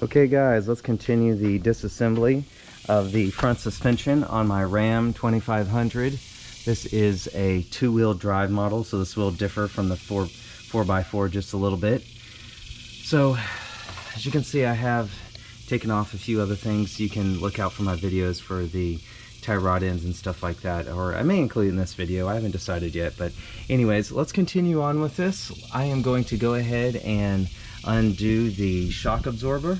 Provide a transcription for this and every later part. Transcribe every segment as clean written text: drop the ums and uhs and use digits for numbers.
Okay guys, let's continue the disassembly of the front suspension on my Ram 2500. This is a two-wheel drive model, so this will differ from the 4x4 just a little bit. So as you can see, I have taken off a few other things. You can look out for my videos for the tie rod ends and stuff like that, or I may include in this video. I haven't decided yet, but anyways, let's continue on with this. I am going to go ahead and undo the shock absorber.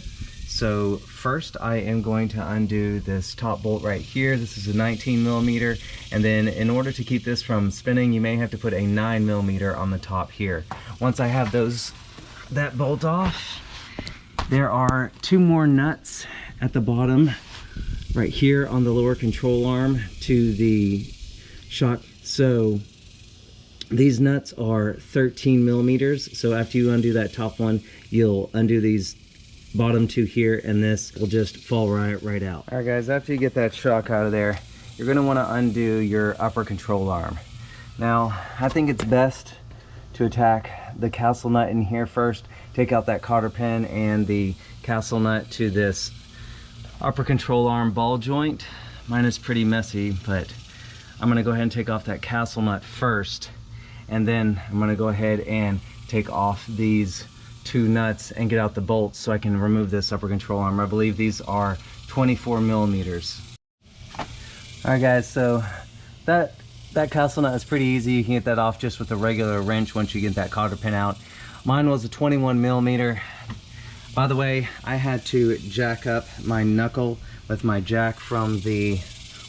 So first I am going to undo this top bolt right here. This is a 19mm, and then in order to keep this from spinning, you may have to put a 9mm on the top here. Once I have that bolt off, there are two more nuts at the bottom right here on the lower control arm to the shock. So these nuts are 13mm. So after you undo that top one, you'll undo these bottom two here, and this will just fall right out. All right guys, after you get that shock out of there, you're going to want to undo your upper control arm. Now I think it's best to attack the castle nut in here first. Take out that cotter pin and the castle nut to this upper control arm ball joint. Mine is pretty messy, but I'm going to go ahead and take off that castle nut first, and then I'm going to go ahead and take off these two nuts and get out the bolts so I can remove this upper control arm. I believe these are 24mm. Alright guys, so that castle nut is pretty easy. You can get that off just with a regular wrench once you get that cotter pin out. Mine was a 21mm. By the way, I had to jack up my knuckle with my jack from the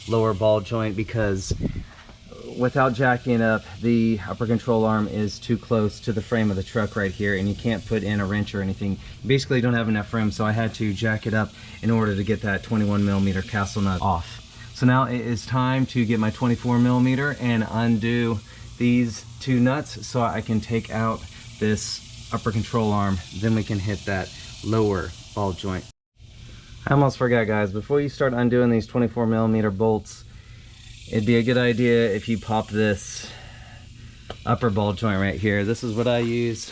lower ball joint, because without jacking up, the upper control arm is too close to the frame of the truck right here, and you can't put in a wrench or anything. You basically don't have enough room, so I had to jack it up in order to get that 21mm castle nut off. So now it is time to get my 24mm and undo these two nuts so I can take out this upper control arm. Then we can hit that lower ball joint. I almost forgot guys, before you start undoing these 24mm bolts, it'd be a good idea if you pop this upper ball joint right here. This is what I use.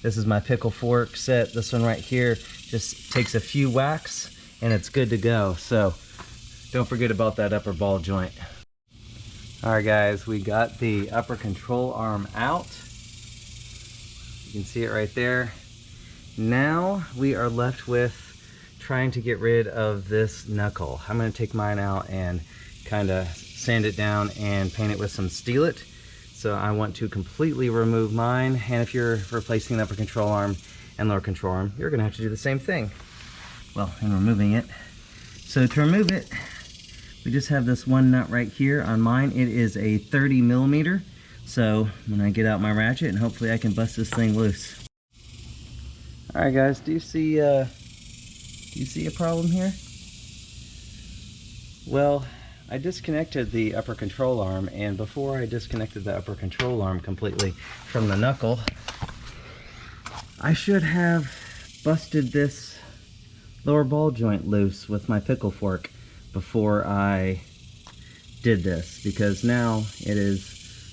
This is my pickle fork set. This one right here just takes a few whacks and it's good to go. So don't forget about that upper ball joint. Alright guys, we got the upper control arm out. You can see it right there. Now we are left with trying to get rid of this knuckle. I'm going to take mine out and kind of sand it down and paint it with some Steel It. So I want to completely remove mine, and if you're replacing the upper control arm and lower control arm, you're going to have to do the same thing. Well, in removing it. So to remove it, we just have this one nut right here. On mine it is a 30mm. So when I get out my ratchet, and hopefully I can bust this thing loose. Alright guys, do you see a problem here? Well, I disconnected the upper control arm, and before I disconnected the upper control arm completely from the knuckle, I should have busted this lower ball joint loose with my pickle fork before I did this, because now it is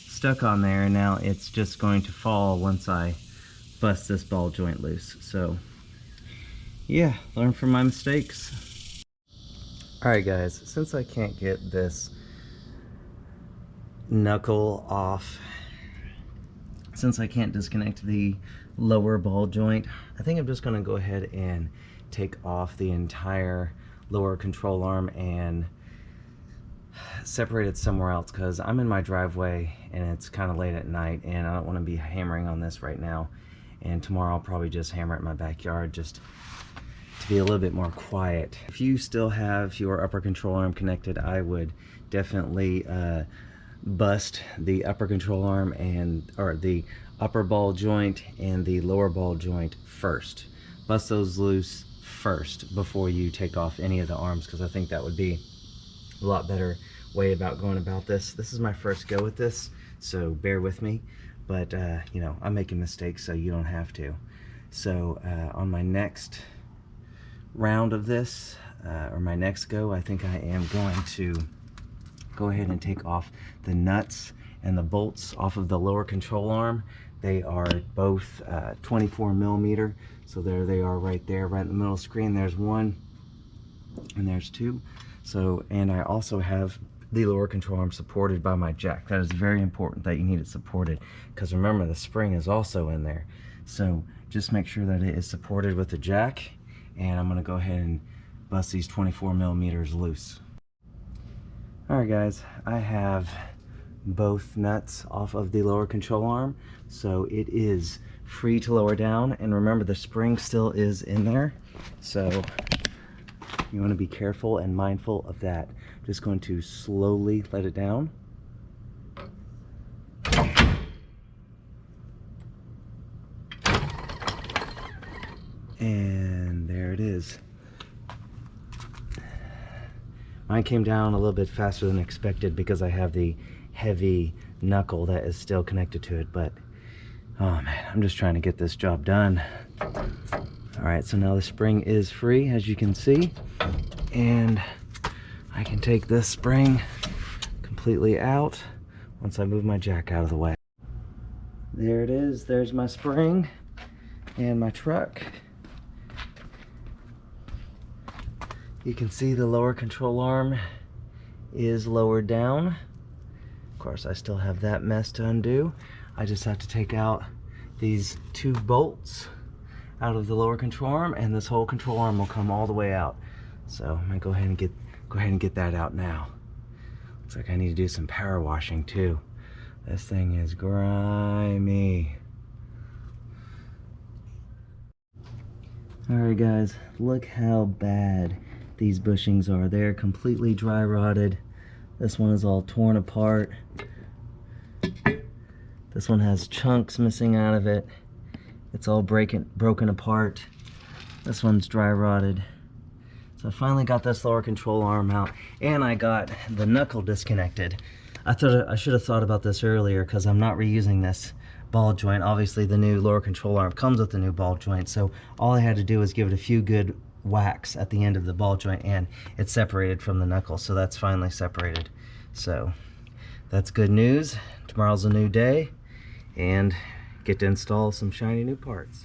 stuck on there, and now it's just going to fall once I bust this ball joint loose. So yeah, learn from my mistakes. Alright guys, since I can't get this knuckle off, since I can't disconnect the lower ball joint, I think I'm just going to go ahead and take off the entire lower control arm and separate it somewhere else, because I'm in my driveway and it's kind of late at night and I don't want to be hammering on this right now, and tomorrow I'll probably just hammer it in my backyard just to be a little bit more quiet. If you still have your upper control arm connected, I would definitely bust the upper control arm or the upper ball joint and the lower ball joint first. Bust those loose first before you take off any of the arms, because I think that would be a lot better way about going about this. This is my first go with this, so bear with me, but you know, I'm making mistakes, so you don't have to. So on my next round of this, or my next go, I think I am going to go ahead and take off the nuts and the bolts off of the lower control arm. They are both 24mm, So there they are right there, right in the middle of the screen. There's one and there's two. So, and I also have the lower control arm supported by my jack. That is very important that you need it supported, because remember the spring is also in there. So just make sure that it is supported with the jack, and I'm gonna go ahead and bust these 24 millimeters loose. Alright guys, I have both nuts off of the lower control arm, so it is free to lower down, and remember the spring still is in there, so you want to be careful and mindful of that. I'm just going to slowly let it down. And there it is. Mine came down a little bit faster than expected because I have the heavy knuckle that is still connected to it, but oh man, I'm just trying to get this job done. Alright, so now the spring is free, as you can see, and I can take this spring completely out once I move my jack out of the way. There it is, there's my spring and my truck. You can see the lower control arm is lowered down. Of course, I still have that mess to undo. I just have to take out these two bolts out of the lower control arm, and this whole control arm will come all the way out. So I'm gonna go ahead and get that out now. Looks like I need to do some power washing too. This thing is grimy. Alright guys, look how bad these bushings are. They're completely dry rotted. This one is all torn apart. This one has chunks missing out of it. It's all broken apart. This one's dry rotted. So I finally got this lower control arm out, and I got the knuckle disconnected. I should have thought about this earlier, because I'm not reusing this ball joint. Obviously the new lower control arm comes with the new ball joint, so all I had to do was give it a few good whacks at the end of the ball joint, and it's separated from the knuckle, so that's finally separated. So that's good news. Tomorrow's a new day, and get to install some shiny new parts.